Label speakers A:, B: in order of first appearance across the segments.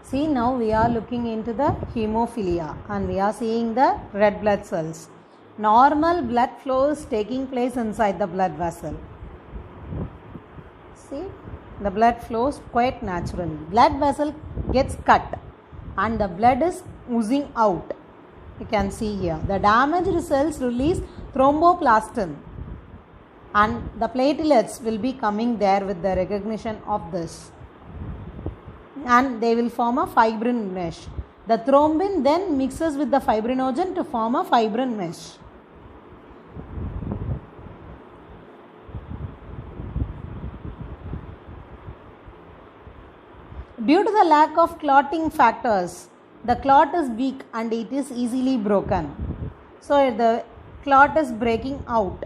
A: See, now we are looking into the hemophilia and we are seeing the red blood cells. Normal blood flow is taking place inside the blood vessel. See, the blood flows quite naturally. Blood vessel gets cut and the blood is oozing out. You can see here. The damaged cells release thromboplastin and the platelets will be coming there with the recognition of this. And they will form a fibrin mesh. The thrombin then mixes with the fibrinogen to form a fibrin mesh. Due to the lack of clotting factors, the clot is weak and it is easily broken. So the clot is breaking out.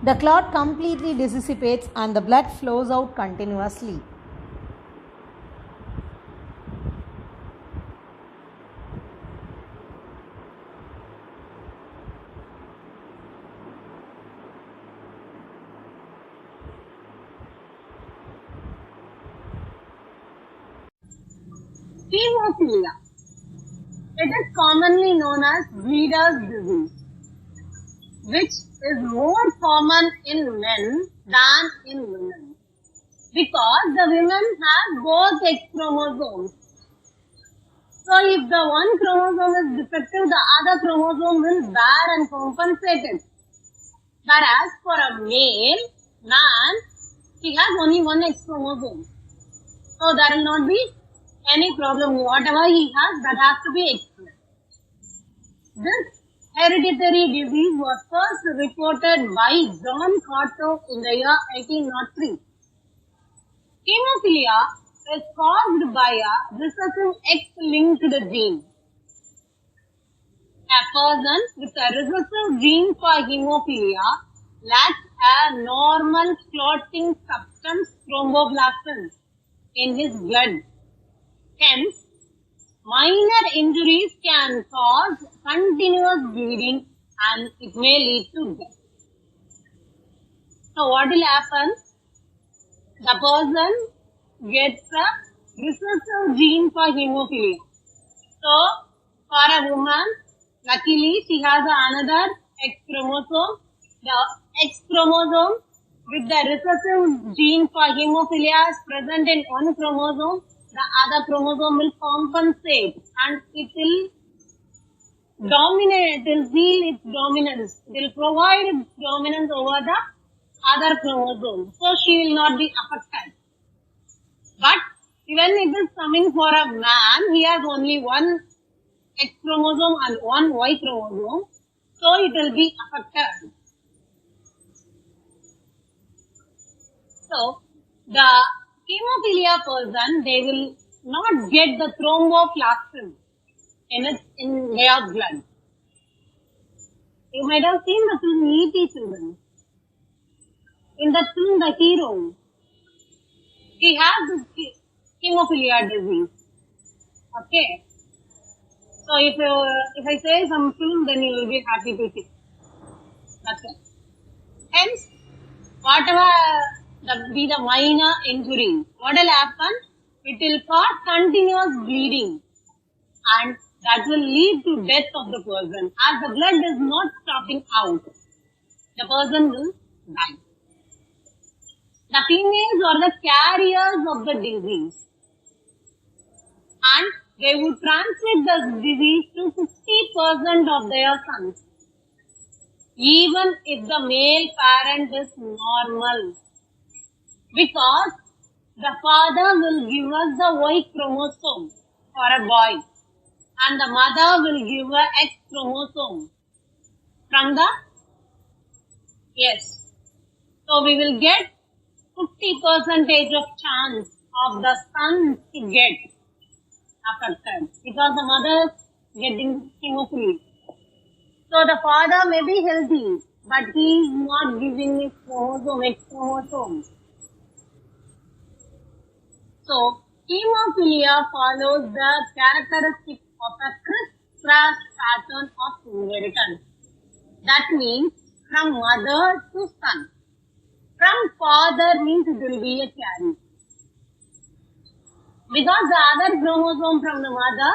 A: The clot completely dissipates and the blood flows out continuously.
B: Hemophilia. It is commonly known as breeder's disease, which is more common in men than in women because the women have both X chromosomes. So if the one chromosome is defective, the other chromosome will bear and compensate it. Whereas for a male man, he has only one X chromosome. So there will not be any problem. Whatever he has, that has to be explained. This hereditary disease was first reported by John Cotto in the year 1803. Hemophilia is caused by a recessive X-linked gene. A person with a recessive gene for hemophilia lacks a normal clotting substance thromboplastin in his blood. Hence, minor injuries can cause continuous bleeding and it may lead to death. So what will happen? The person gets a recessive gene for hemophilia. So for a woman, luckily she has another X chromosome. The X chromosome with the recessive gene for hemophilia is present in one chromosome. The other chromosome will compensate and it will dominate, it will feel its dominance, it will provide its dominance over the other chromosome. So she will not be affected. But when it is coming for a man, he has only one X chromosome and one Y chromosome. So it will be affected. So the hemophilia person, they will not get the thromboplastin in their blood. You might have seen the film E.T. children. In that film, the hero, he has this hemophilia disease. Okay. So if I say some film, then you will be happy to see. That's it. Hence, whatever be the minor injury, what will happen? It will cause continuous bleeding and that will lead to death of the person. As the blood is not stopping out, the person will die. The females are the carriers of the disease and they would transmit the disease to 50% of their sons, even if the male parent is normal. Because the father will give us the Y chromosome for a boy and the mother will give a X chromosome from the, yes. So we will get 50% of chance of the son to get affected because the mother is getting hemophilia. So the father may be healthy but he is not giving his chromosome, X chromosome. So, hemophilia follows the characteristic of a crisscross pattern of inheritance. That means from mother to son. From father means it will be a carry. Because the other chromosome from the mother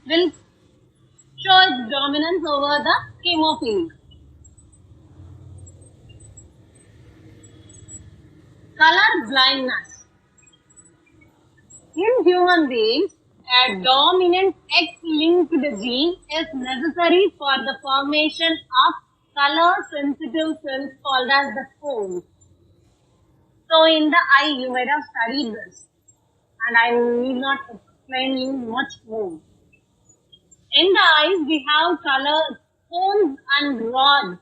B: will show its dominance over the hemophilia. Color blindness. In human beings, a dominant X-linked gene is necessary for the formation of color-sensitive cells called as the cones. So in the eye, you might have studied this, and I need not explain you much more. In the eyes, we have color cones and rods.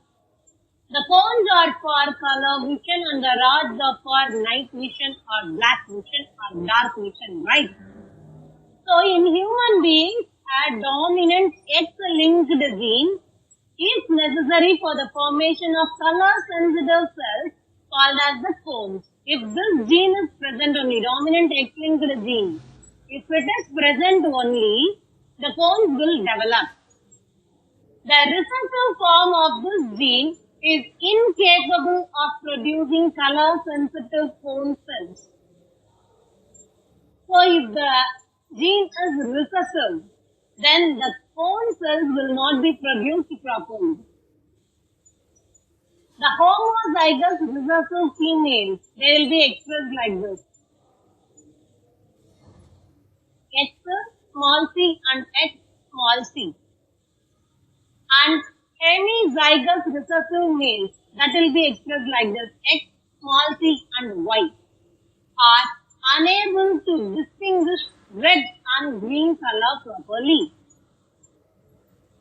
B: The cones are for color vision and the rods are for night vision or black vision or dark vision, right? So in human beings, a dominant X-linked gene is necessary for the formation of color-sensitive cells called as the cones. If this gene is present only, dominant X-linked gene, if it is present only, the cones will develop. The recessive form of this gene is incapable of producing color-sensitive cone cells. So if the gene is recessive, then the cone cells will not be produced properly. The homozygous recessive females, they will be expressed like this. X small c and X small c. And hemizygous recessive males, that will be expressed like this. X small c and Y are unable to distinguish red and green color properly.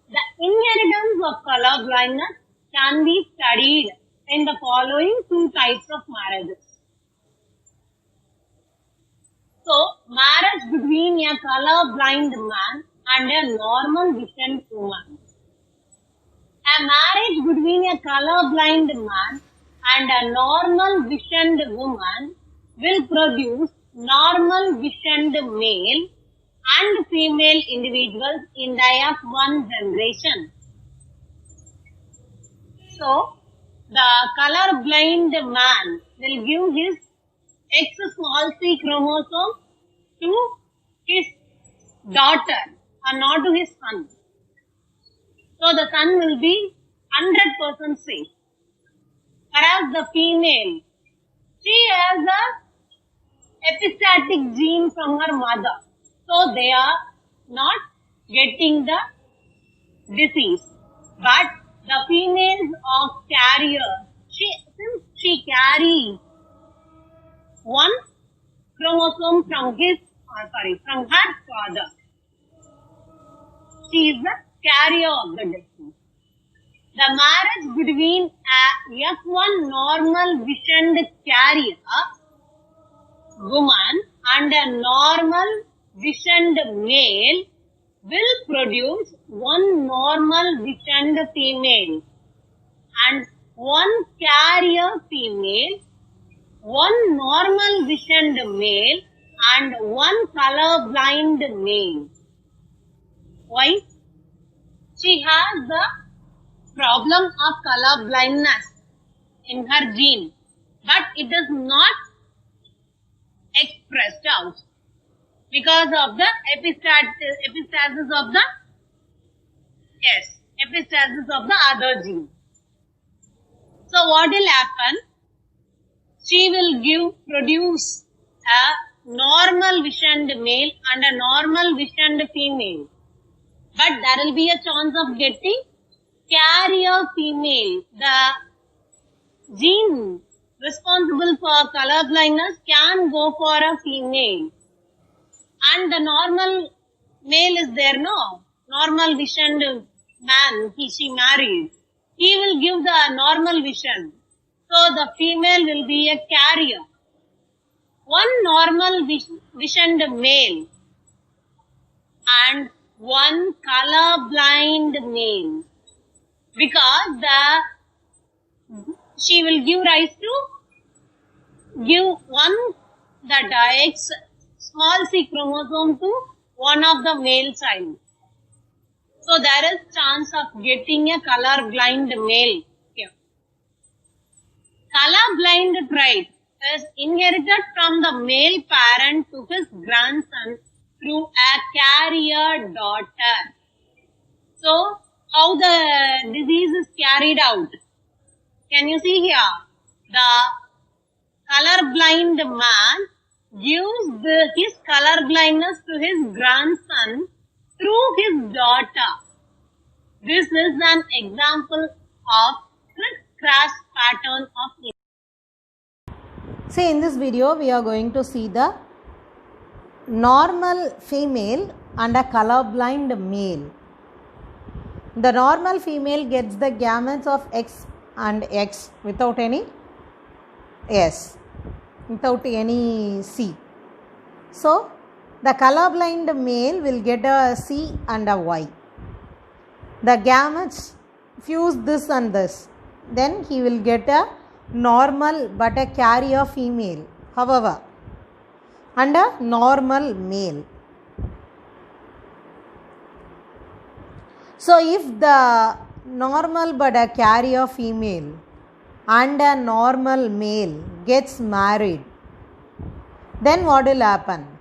B: The inheritance of color blindness can be studied in the following two types of marriages. So, marriage between a color blind man and a normal vision woman. A marriage between a color blind man and a normal visioned woman will produce normal visioned male and female individuals in the one generation. So, the color blind man will give his X small c chromosome to his daughter and not to his son. So, the son will be 100% safe. Whereas the female, she has a epistatic gene from her mother. So, they are not getting the disease. But the females of carrier, since she carries one chromosome from from her father, she is the carrier of the disease. The marriage between a F1 normal visioned carrier woman and a normal visioned male will produce one normal visioned female and one carrier female, one normal visioned male and one color blind male. Why? She has the problem of color blindness in her gene, but it is not expressed out because of the epistasis of the other gene. So what will happen? She will produce a normal visioned male and a normal visioned female. But there will be a chance of getting carrier female. The gene responsible for color blindness can go for a female. And the normal male is there, no? Normal visioned man, she married. He will give the normal vision. So the female will be a carrier. One normal visioned male and one color blind male. Because she will give rise to the X small c chromosome to one of the male child. So there is chance of getting a color blind male here. Color blind trait is inherited from the male parent to his grandson through a carrier daughter. So how the disease is carried out? Can you see here? The color blind man gives his color blindness to his grandson through his daughter. This is an example of criss-cross pattern of.
A: See, in this video we are going to see the normal female and a colorblind male. The normal female gets the gametes of X and X without any S, without any C. So, the colorblind male will get a C and a Y. The gametes fuse this and this. Then he will get a normal but a carrier female, however, and a normal male. So, if the normal but a carrier female and a normal male gets married, then what will happen?